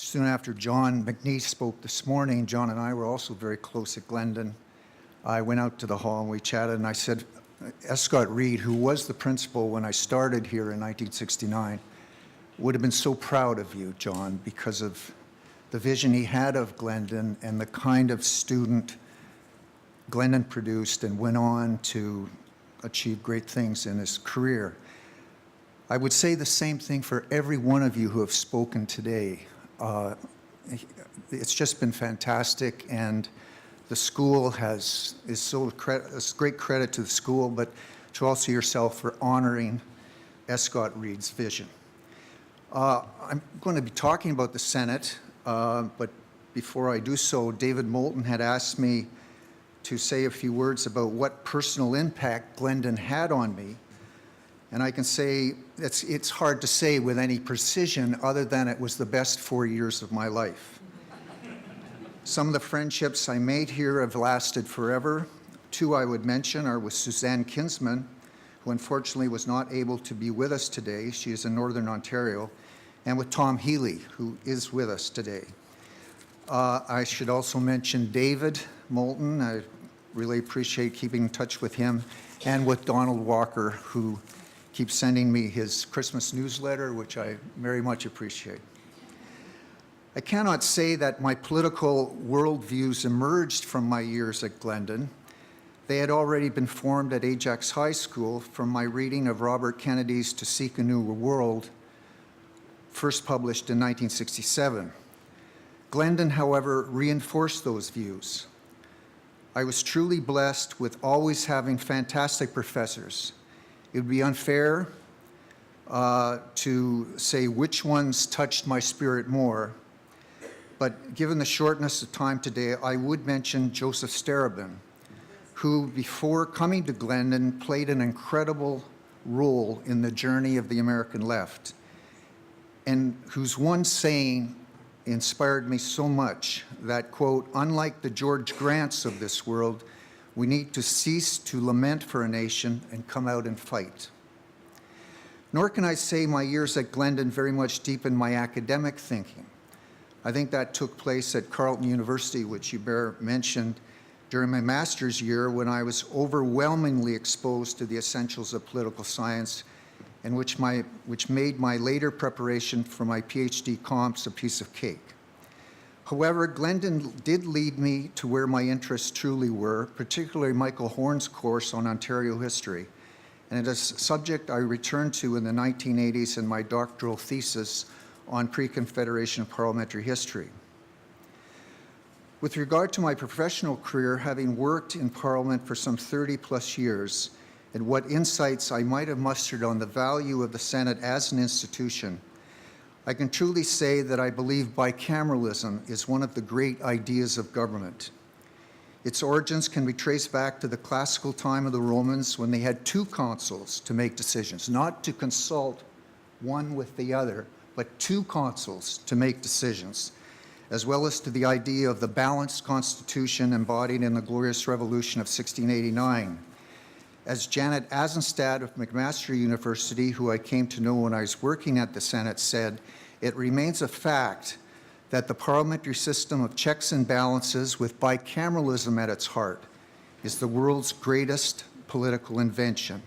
soon after John McNeese spoke this morning, John and I were also very close at Glendon. I went out to the hall and we chatted, and I said, Escott Reed, who was the principal when I started here in 1969, would have been so proud of you, John, because of the vision he had of Glendon and the kind of student Glendon produced and went on to achieve great things in his career. I would say the same thing for every one of you who have spoken today. It's just been fantastic, and the school it's great credit to the school, but to also yourself for honoring Escott Reed's vision. I'm going to be talking about the Senate, but before I do so, David Moulton had asked me to say a few words about what personal impact Glendon had on me. And I can say it's hard to say with any precision other than it was the best 4 years of my life. Some of the friendships I made here have lasted forever. Two I would mention are with Suzanne Kinsman, who unfortunately was not able to be with us today. She is in Northern Ontario, and with Tom Healy, who is with us today. I should also mention David Moulton. I really appreciate keeping in touch with him, and with Donald Walker, who keeps sending me his Christmas newsletter, which I very much appreciate. I cannot say that my political worldviews emerged from my years at Glendon. They had already been formed at Ajax High School from my reading of Robert Kennedy's To Seek a New World, first published in 1967. Glendon, however, reinforced those views. I was truly blessed with always having fantastic professors. It would be unfair to say which ones touched my spirit more, but given the shortness of time today, I would mention Joseph Starobin, who before coming to Glendon played an incredible role in the journey of the American left, and whose one saying inspired me so much that, quote, unlike the George Grants of this world, we need to cease to lament for a nation and come out and fight. Nor can I say my years at Glendon very much deepened my academic thinking. I think that took place at Carleton University, which Hubert mentioned, during my master's year when I was overwhelmingly exposed to the essentials of political science, and which made my later preparation for my PhD comps a piece of cake. However, Glendon did lead me to where my interests truly were, particularly Michael Horn's course on Ontario history, and it is a subject I returned to in the 1980s in my doctoral thesis on pre-Confederation parliamentary history. With regard to my professional career, having worked in Parliament for some 30+ years, and what insights I might have mustered on the value of the Senate as an institution, I can truly say that I believe bicameralism is one of the great ideas of government. Its origins can be traced back to the classical time of the Romans when they had two consuls to make decisions, not to consult one with the other, but two consuls to make decisions, as well as to the idea of the balanced constitution embodied in the Glorious Revolution of 1689. As Janet Asenstad of McMaster University, who I came to know when I was working at the Senate, said, it remains a fact that the parliamentary system of checks and balances with bicameralism at its heart is the world's greatest political invention.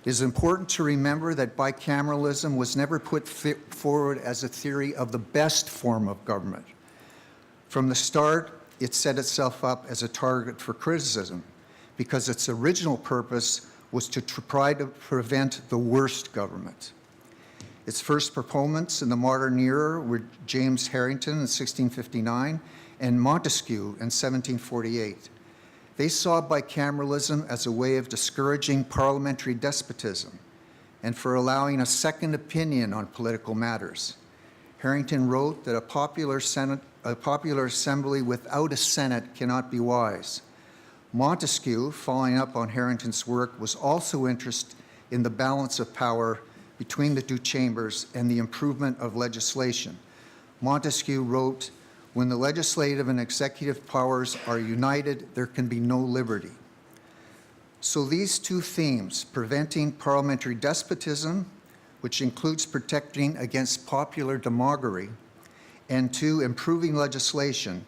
It is important to remember that bicameralism was never put forward as a theory of the best form of government. From the start, it set itself up as a target for criticism, because its original purpose was to try to prevent the worst government. Its first proponents in the modern era were James Harrington in 1659 and Montesquieu in 1748. They saw bicameralism as a way of discouraging parliamentary despotism and for allowing a second opinion on political matters. Harrington wrote that a popular assembly without a Senate cannot be wise. Montesquieu, following up on Harrington's work, was also interested in the balance of power between the two chambers and the improvement of legislation. Montesquieu wrote, when the legislative and executive powers are united, there can be no liberty. So these two themes, preventing parliamentary despotism, which includes protecting against popular demagoguery, and 2, improving legislation.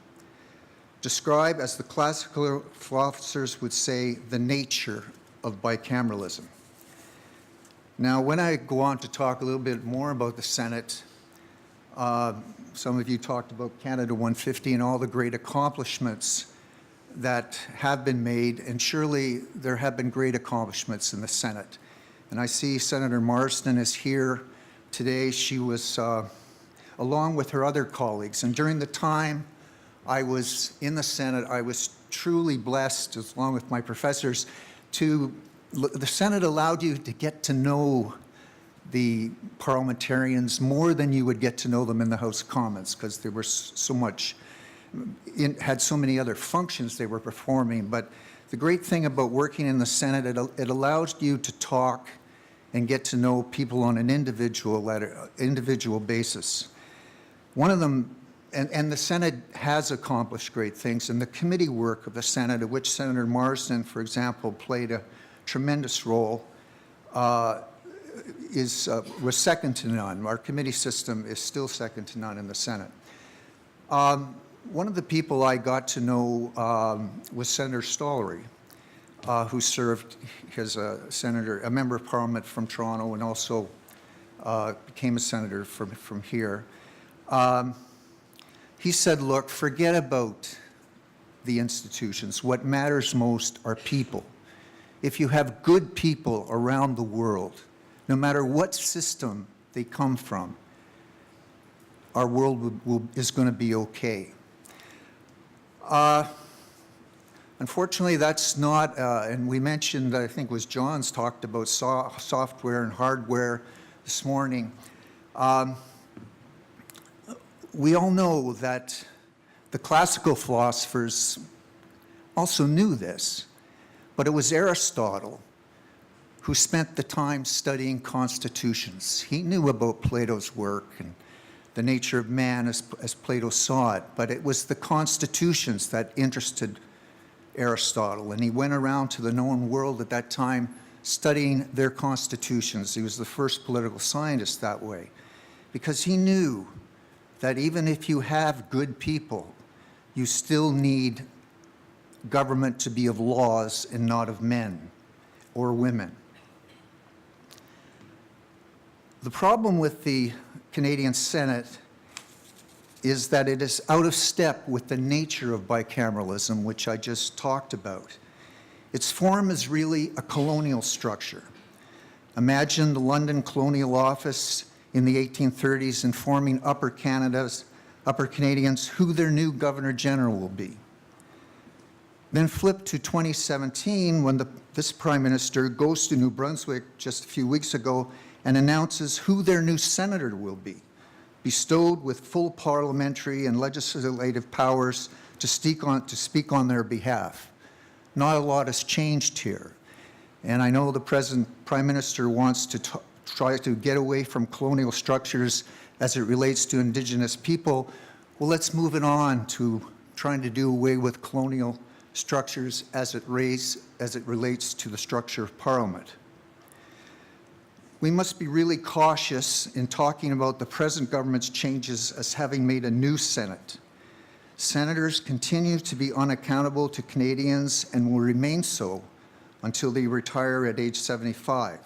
Describe, as the classical philosophers would say, the nature of bicameralism. Now, when I go on to talk a little bit more about the Senate, some of you talked about Canada 150 and all the great accomplishments that have been made, and surely there have been great accomplishments in the Senate. And I see Senator Marsden is here today. She was, along with her other colleagues, and during the time I was in the Senate, I was truly blessed, along with my professors, the Senate allowed you to get to know the parliamentarians more than you would get to know them in the House of Commons, because there was so much, had so many other functions they were performing. But the great thing about working in the Senate, it allows you to talk and get to know people on an individual basis. One of them, and the Senate has accomplished great things, and the committee work of the Senate, of which Senator Marsden, for example, played a tremendous role, was second to none. Our committee system is still second to none in the Senate. One of the people I got to know was Senator Stollery, who served as a member of Parliament from Toronto, and also became a senator from here. He said, look, forget about the institutions. What matters most are people. If you have good people around the world, no matter what system they come from, our world is going to be okay. Unfortunately, that's not, and we mentioned, I think it was John's talked about software and hardware this morning. We all know that the classical philosophers also knew this, but it was Aristotle who spent the time studying constitutions. He knew about Plato's work and the nature of man as Plato saw it, but it was the constitutions that interested Aristotle, and he went around to the known world at that time studying their constitutions. He was the first political scientist that way, because he knew that even if you have good people, you still need government to be of laws and not of men or women. The problem with the Canadian Senate is that it is out of step with the nature of bicameralism, which I just talked about. Its form is really a colonial structure. Imagine the London Colonial Office in the 1830s informing Upper Canadians who their new Governor General will be. Then flip to 2017 when this Prime Minister goes to New Brunswick just a few weeks ago and announces who their new senator will be, bestowed with full parliamentary and legislative powers to speak on their behalf. Not a lot has changed here. And I know the present Prime Minister wants to try to get away from colonial structures as it relates to Indigenous people. Well, let's move it on to trying to do away with colonial structures as it relates to the structure of Parliament. We must be really cautious in talking about the present government's changes as having made a new Senate. Senators continue to be unaccountable to Canadians and will remain so until they retire at age 75.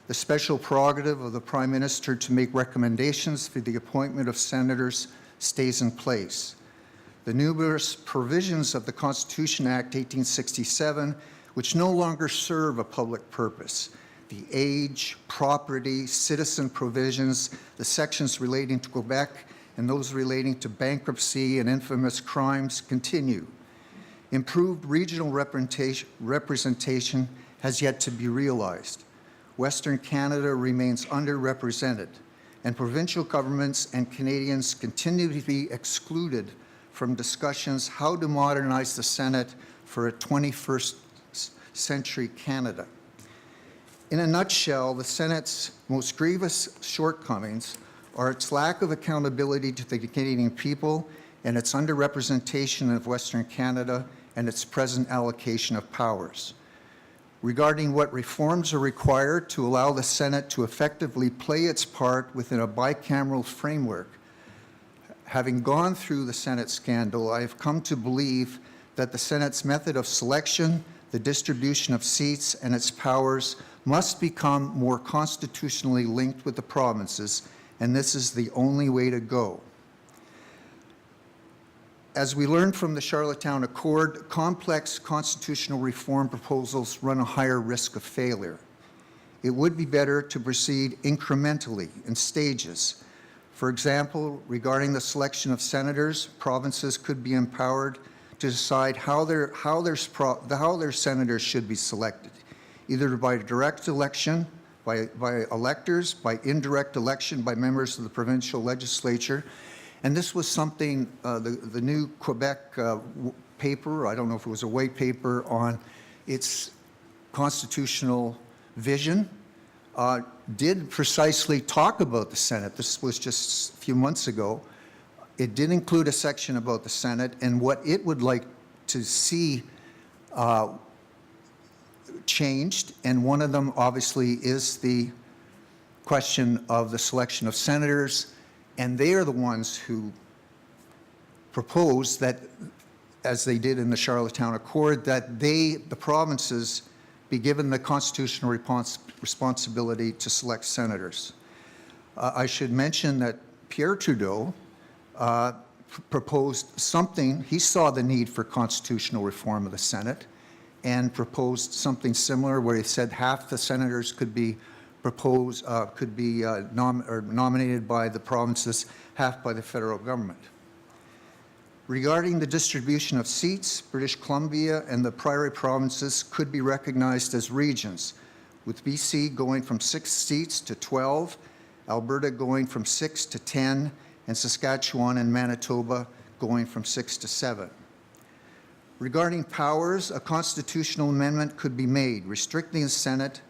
The special prerogative of the Prime Minister to make recommendations for the appointment of senators stays in place. The numerous provisions of the Constitution Act 1867, which no longer serve a public purpose, the age, property, citizen provisions, the sections relating to Quebec, and those relating to bankruptcy and infamous crimes continue. Improved regional representation has yet to be realized. Western Canada remains underrepresented, and provincial governments and Canadians continue to be excluded from discussions how to modernize the Senate for a 21st century Canada. In a nutshell, the Senate's most grievous shortcomings are its lack of accountability to the Canadian people and its underrepresentation of Western Canada and its present allocation of powers. Regarding what reforms are required to allow the Senate to effectively play its part within a bicameral framework, Having gone through the Senate scandal, I have come to believe that the Senate's method of selection, the distribution of seats, and its powers must become more constitutionally linked with the provinces, and this is the only way to go. As we learned from the Charlottetown Accord, complex constitutional reform proposals run a higher risk of failure. It would be better to proceed incrementally in stages. For example, regarding the selection of senators, provinces could be empowered to decide how their senators should be selected, either by direct election, by electors, by indirect election by members of the provincial legislature. And this was something, the new Quebec paper, I don't know if it was a white paper, on its constitutional vision, did precisely talk about the Senate. This was just a few months ago. It did include a section about the Senate and what it would like to see changed, and one of them obviously is the question of the selection of senators. And they are the ones who propose that, as they did in the Charlottetown Accord, that the provinces be given the constitutional responsibility to select senators. I should mention that Pierre Trudeau proposed something. He saw the need for constitutional reform of the Senate and proposed something similar, where he said half the senators could be nominated by the provinces, half by the federal government. Regarding the distribution of seats, British Columbia and the Prairie provinces could be recognized as regions, with BC going from 6 seats to 12, Alberta going from 6 to 10, and Saskatchewan and Manitoba going from 6 to 7. Regarding powers, a constitutional amendment could be made, restricting the Senate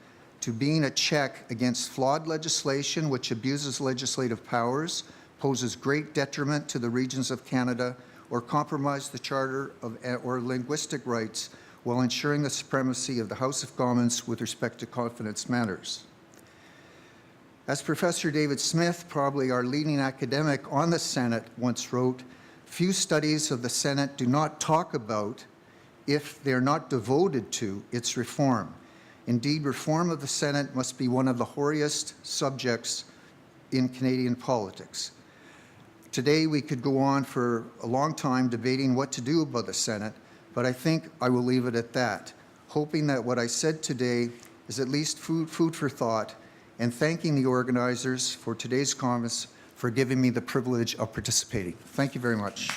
to being a check against flawed legislation which abuses legislative powers, poses great detriment to the regions of Canada, or compromise the Charter or linguistic rights while ensuring the supremacy of the House of Commons with respect to confidence matters. As Professor David Smith, probably our leading academic on the Senate, once wrote, few studies of the Senate do not talk about, if they're not devoted to, its reform. Indeed, reform of the Senate must be one of the hoariest subjects in Canadian politics. Today, we could go on for a long time debating what to do about the Senate, but I think I will leave it at that, hoping that what I said today is at least food for thought, and thanking the organizers for today's conference for giving me the privilege of participating. Thank you very much.